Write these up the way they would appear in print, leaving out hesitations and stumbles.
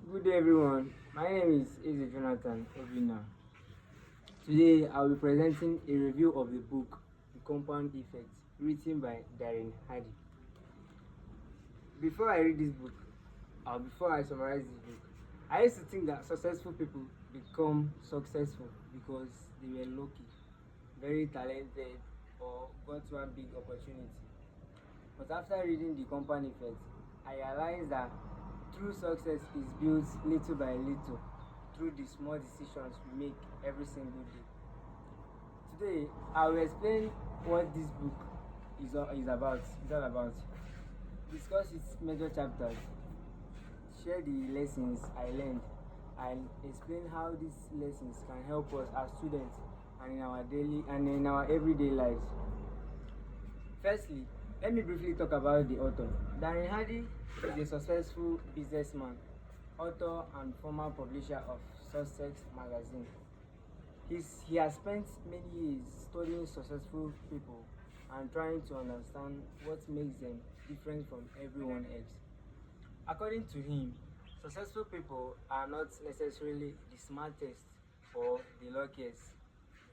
Good day, everyone. My name is Eze Jonathan Obina. Today, I'll be presenting a review of the book The Compound Effect, written by Darren Hardy. Before I read this book, or before I summarize this book, I used to think that successful people become successful because they were lucky, very talented, or got one big opportunity. But after reading The Compound Effect, I realized that true success is built little by little through the small decisions we make every single day. Today, I will explain what this book is all about, discuss its major chapters, share the lessons I learned, and explain how these lessons can help us as students and in our everyday lives. Firstly, let me briefly talk about the author. Darren Hardy is a successful businessman, author, and former publisher of Sussex magazine. He has spent many years studying successful people and trying to understand what makes them different from everyone else. According to him, successful people are not necessarily the smartest or the luckiest.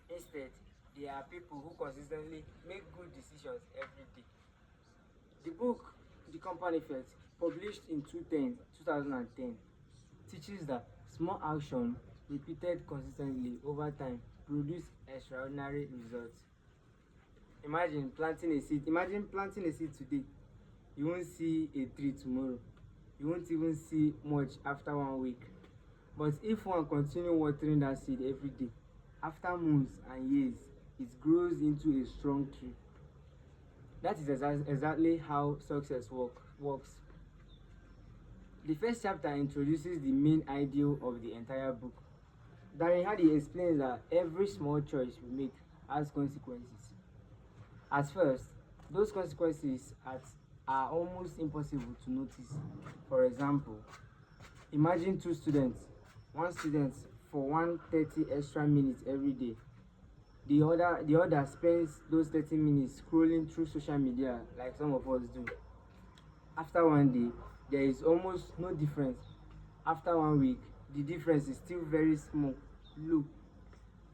Instead, they are people who consistently make good decisions every day. The book, The Compound Effect, published in 2010, teaches that small action repeated consistently over time produce extraordinary results. Imagine planting a seed today. You won't see a tree tomorrow. You won't even see much after 1 week. But if one continue watering that seed every day, after months and years, it grows into a strong tree. That is exactly how success works. The first chapter introduces the main ideal of the entire book. Darren Hardy explains that every small choice we make has consequences. At first, those are almost impossible to notice. For example, imagine two students. One student for 130 extra minutes every day. The other spends those 30 minutes scrolling through social media like some of us do. After 1 day, there is almost no difference. After 1 week, the difference is still very small, low.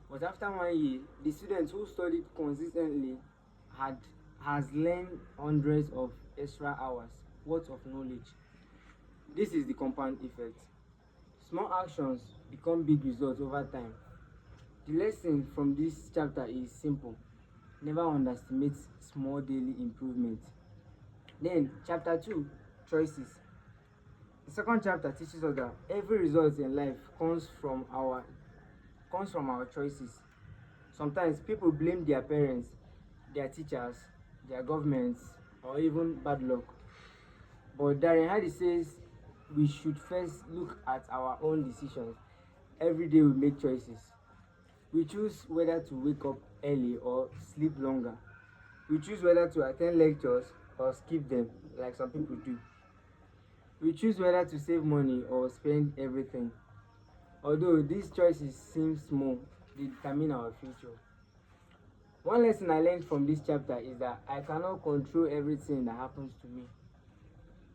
But after 1 year, the student who studied consistently had has learned hundreds of extra hours worth of knowledge. This is the compound effect. Small actions become big results over time. The lesson from this chapter is simple. Never underestimate small daily improvement. Then, chapter 2, choices. The second chapter teaches us that every result in life comes from our choices. Sometimes people blame their parents, their teachers, their governments, or even bad luck. But Darren Hardy says we should first look at our own decisions. Every day we make choices. We choose whether to wake up early or sleep longer. We choose whether to attend lectures or skip them, like some people do. We choose whether to save money or spend everything. Although these choices seem small, they determine our future. One lesson I learned from this chapter is that I cannot control everything that happens to me,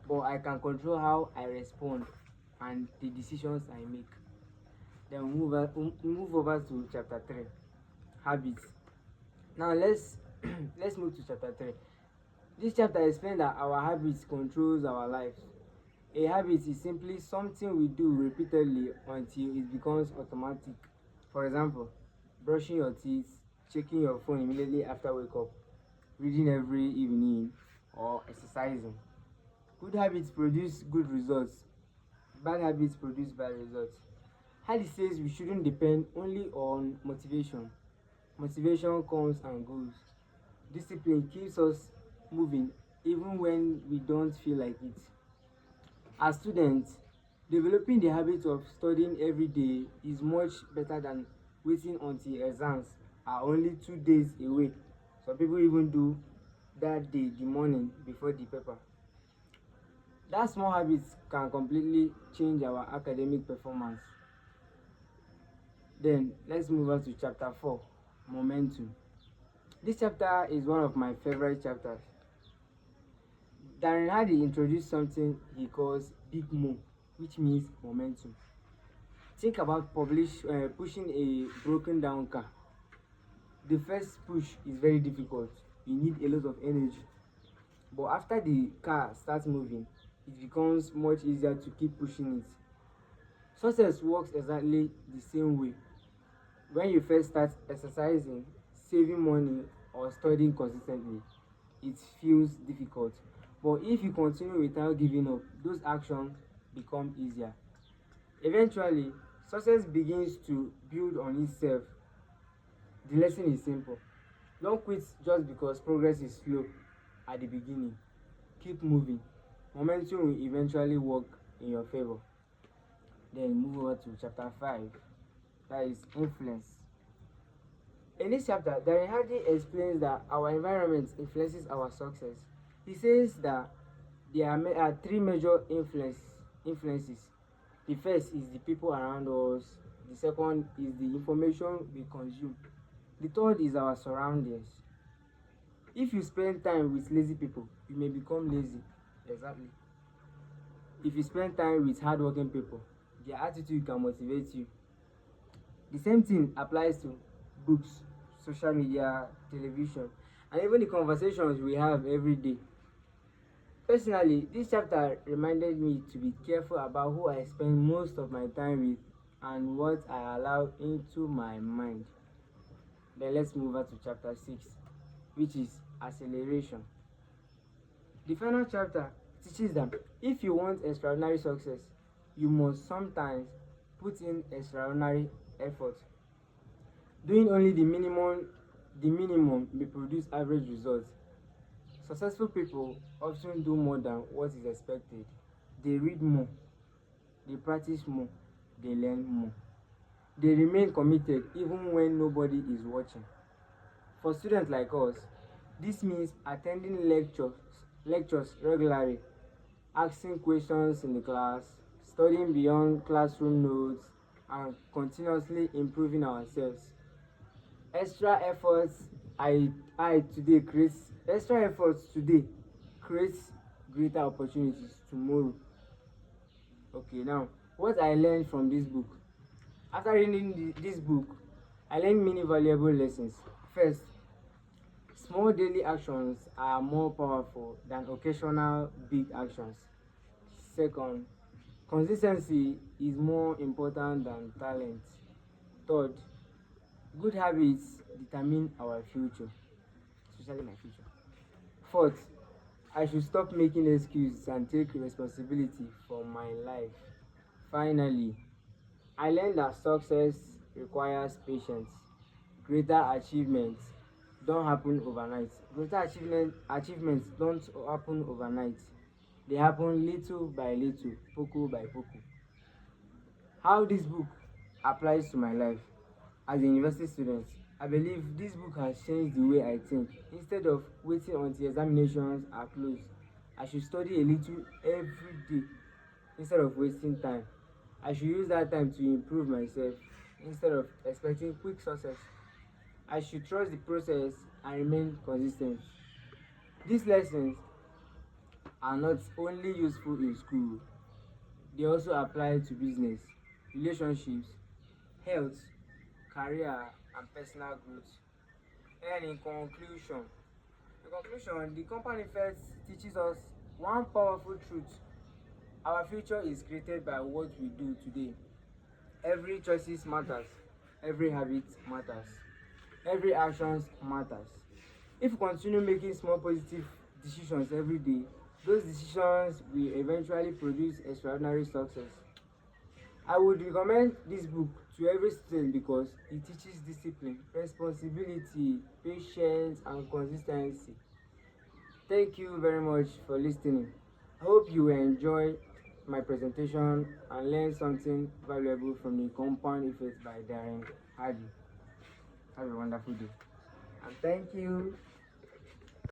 but I can control how I respond and the decisions I make. Then we move over to chapter 3, habits. Now let's move to chapter 3. This chapter explains that our habits controls our lives. A habit is simply something we do repeatedly until it becomes automatic. For example, brushing your teeth, checking your phone immediately after wake up, reading every evening, or exercising. Good habits produce good results. Bad habits produce bad results. Hardy says we shouldn't depend only on motivation. Motivation comes and goes. Discipline keeps us moving even when we don't feel like it. As students, developing the habit of studying every day is much better than waiting until exams are only 2 days away. Some people even do that day the morning before the paper. That small habits can completely change our academic performance. Then let's move on to chapter 4, momentum. This chapter is one of my favorite chapters. Darren Hardy introduced something he calls Big Mo. which means momentum. Think about pushing a broken down car. The first push is very difficult. You need a lot of energy. But after the car starts moving, it becomes much easier to keep pushing it. Success works exactly the same way. When you first start exercising, saving money, or studying consistently, it feels difficult. But if you continue without giving up, those actions become easier. Eventually, success begins to build on itself. The lesson is simple. Don't quit just because progress is slow at the beginning. Keep moving. Momentum will eventually work in your favor. Then move over to chapter 5, that is influence. In this chapter, Darren Hardy explains that our environment influences our success. He says that there are three major influences. The first is the people around us, the second is the information we consume, the third is our surroundings. If you spend time with lazy people, you may become lazy. Exactly. If you spend time with hardworking people, their attitude can motivate you. The same thing applies to books, social media, television, and even the conversations we have every day. Personally, this chapter reminded me to be careful about who I spend most of my time with and what I allow into my mind. Then let's move on to chapter 6, which is acceleration. The final chapter teaches that if you want extraordinary success, you must sometimes put in extraordinary effort. Doing only the minimum may produce average results. Successful people often do more than what is expected. They read more, they practice more, they learn more. They remain committed even when nobody is watching. For students like us, this means attending lectures regularly, asking questions in the class, studying beyond classroom notes, and continuously improving ourselves. Extra efforts I today creates extra efforts today creates greater opportunities tomorrow. Okay, now what I learned from this book. After reading this book, I learned many valuable lessons. First, small daily actions are more powerful than occasional big actions. Second, consistency is more important than talent. Third, good habits determine our future, especially my future. Fourth, I should stop making excuses and take responsibility for my life. Finally, I learned that success requires patience. Greater achievements don't happen overnight. Achievements don't happen overnight. They happen little by little, poco by poco. How this book applies to my life as a university student, I believe this book has changed the way I think. Instead of waiting until examinations are closed, I should study a little every day instead of wasting time. I should use that time to improve myself instead of expecting quick success. I should trust the process and remain consistent. These lessons are not only useful in school, they also apply to business, relationships, health, career, and personal growth. And in conclusion, the company first teaches us one powerful truth. Our future is created by what we do today. Every choices matters, every habit matters, every actions matters. If we continue making small positive decisions every day, those decisions will eventually produce extraordinary success. I would recommend this book to every student because it teaches discipline, responsibility, patience, and consistency. Thank you very much for listening. I hope you enjoy my presentation and learn something valuable from the Compound Effect by Darren Hardy. Have a wonderful day. And thank you.